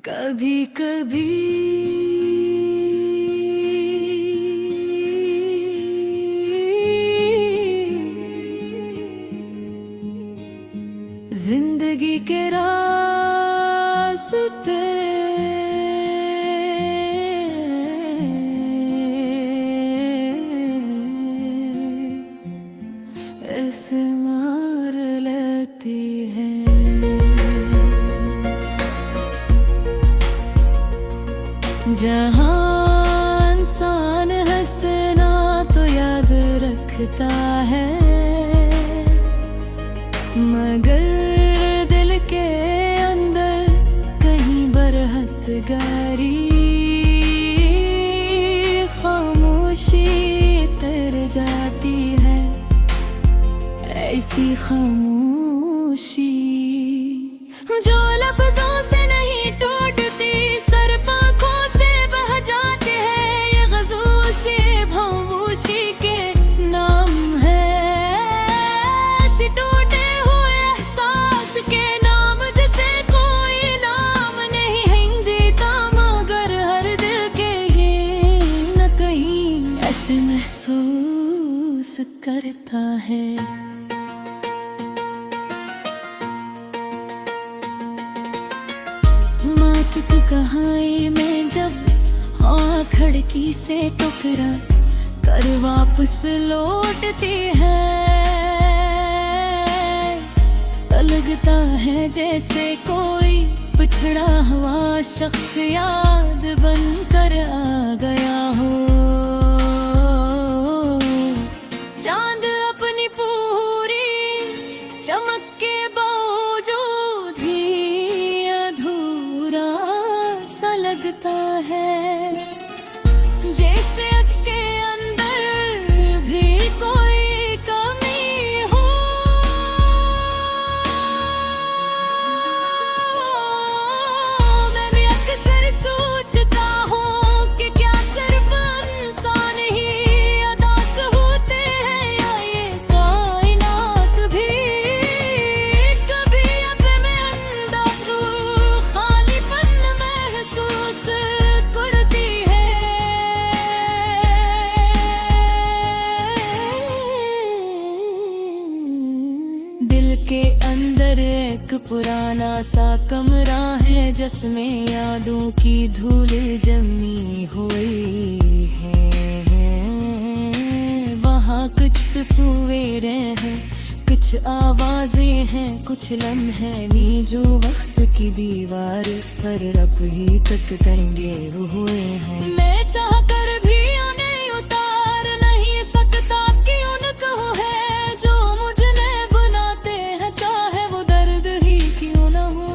कभी कभी जिंदगी के रास्ते ऐसे मार लेती है। जहाँ इंसान हंसना तो याद रखता है, मगर दिल के अंदर कहीं बरहत गारी खामोशी तर जाती है। ऐसी खामोशी जो लफ्जों से नहीं टूटती, सिर्फ आँखों से बह जाते हैं। ये ग़ज़ल से खामोशी के नाम है, ऐसे टूटे हुए एहसास के नाम जिसे कोई नाम नहीं है देता, मगर हर दिल के ये न कहीं ऐसे महसूस करता है। की कहानी में जब खिड़की से टकरा कर वापस लौटती है, लगता है जैसे कोई पिछड़ा हुआ शख्स याद बनकर आ गया हो। चांद अपनी पूरी चमक के बावजूद ही लगता है, जैसे उसके अंदर भी कोई कमी हो। मैं भी अक्सर सोचता हूँ कि क्या सिर्फ इंसान ही अदास होते हैं, या ये कायनात भी कभी अपने अंदर खालीपन महसूस करती है। दिल के अंदर एक पुराना सा कमरा है, जिसमें यादों की धूल जमी हुई है। वहाँ कुछ तस्वीरें हैं, कुछ आवाजें हैं, कुछ लम्हे भी जो वक्त की दीवार पर अब ही तक टंगे हुए हैं। मैं चाह कर भी उन्हें उतार नहीं सकता कि उनको है जो मुझे बनाते हैं, चाहे वो दर्द ही क्यों न हो।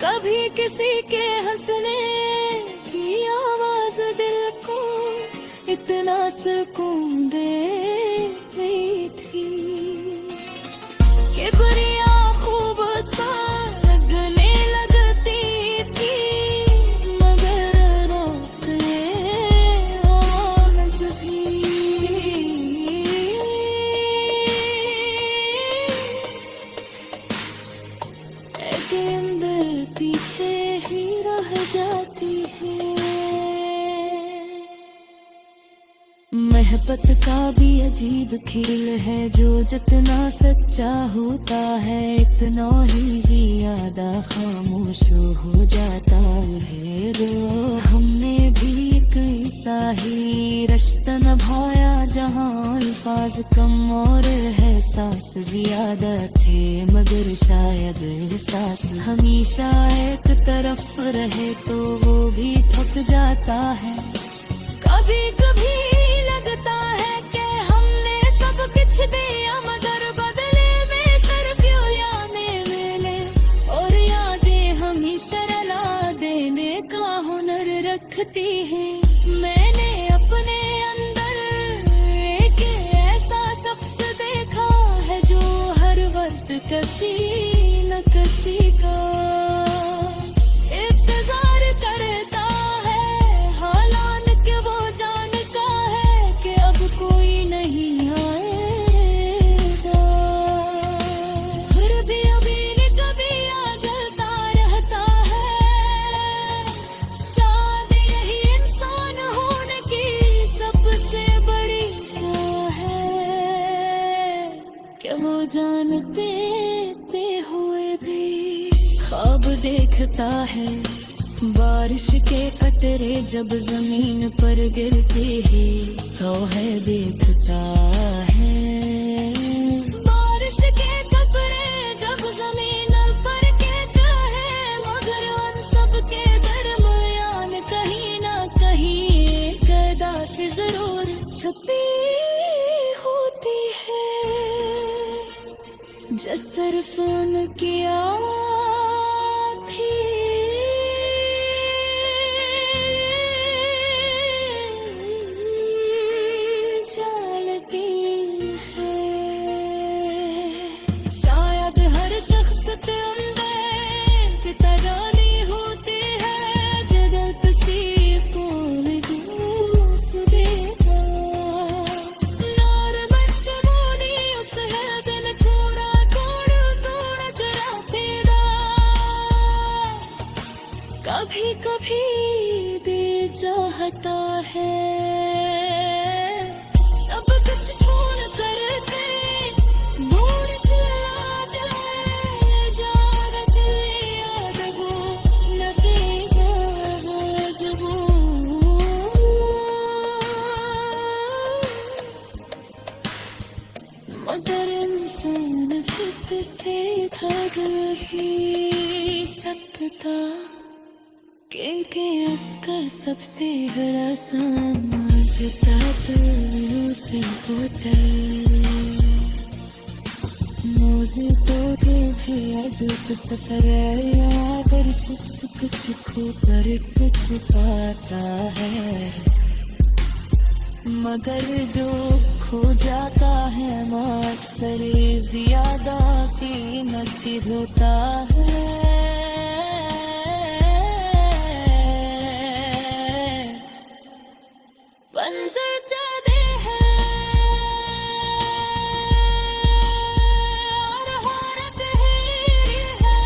कभी किसी के हंसने की आवाज दिल को इतना सुकून दे रही थी कि बुरी खूब सा लगने लगती थी, मगर रोकने आवाज़ भी के अंदर पीछे ही रह जाती है। मोहब्बत का भी अजीब खेल है, जो जितना सच्चा होता है इतना ही ज्यादा खामोश हो जाता है। रो हमने भी एक ऐसा ही रिश्ता निभाया, जहाँ अल्फाज कम और एहसास ज्यादा थे, मगर शायद एहसास हमेशा एक तरफ रहे तो वो भी थक जाता है। कभी कभी लगता है कि हमने सब कुछ दिया, मगर बदले में सिर्फ यूं यादें मिले, और यादें हमेशा रुला देने का हुनर रखती हैं। मैंने अपने अंदर एक ऐसा शख्स देखा है जो हर वक्त किसी न किसी का इंतजार करता है। हालांकि वो जानता है कि अब कोई नहीं आएगा, फिर भी अभी कभी आ जलता रहता है। देखता है। बारिश के कतरे जब जमीन पर गिरते हैं तो है देखता है। बारिश के कतरे जब जमीन पर गिरता है, मगर उन सब के दरमियान कहीं ना कहीं एक अदास जरूर छुपी होती है। जिस सिर्फ उनकी थी चलती है। शायद हर शख्स के अंदर की तरानी होती है, जगह किसी को दूस देगा। नार मत बोली उस है दिल थोड़ा तोड़ तोड़ कर तेरा। कभी कभी दिल चाहता है सब कुछ छोड़ कर के दूर चला जाए। जारत याद वो न देगा रोज वो। मगर इंसान खुद से भाग नहीं सकता, क्योंकि उसका सबसे बड़ा सामान जुटा दिलों से होता है। मौजे तो के भी अजब सफर है, यहाँ पर शख्स कुछ खो कर कुछ पाता है। मगर जो खो जाता है अक्सर ज्यादा कीमती होता है। मंजर जादे है और हारत ही है,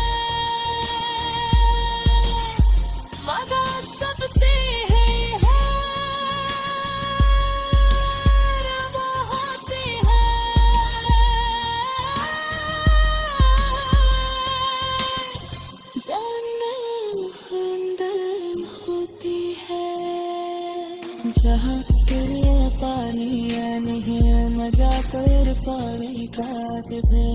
मगर सबसे है वो होती है। जानना अंदर होती है, जहाँ तेरे पानी है नहीं है मजा कर पानी का भी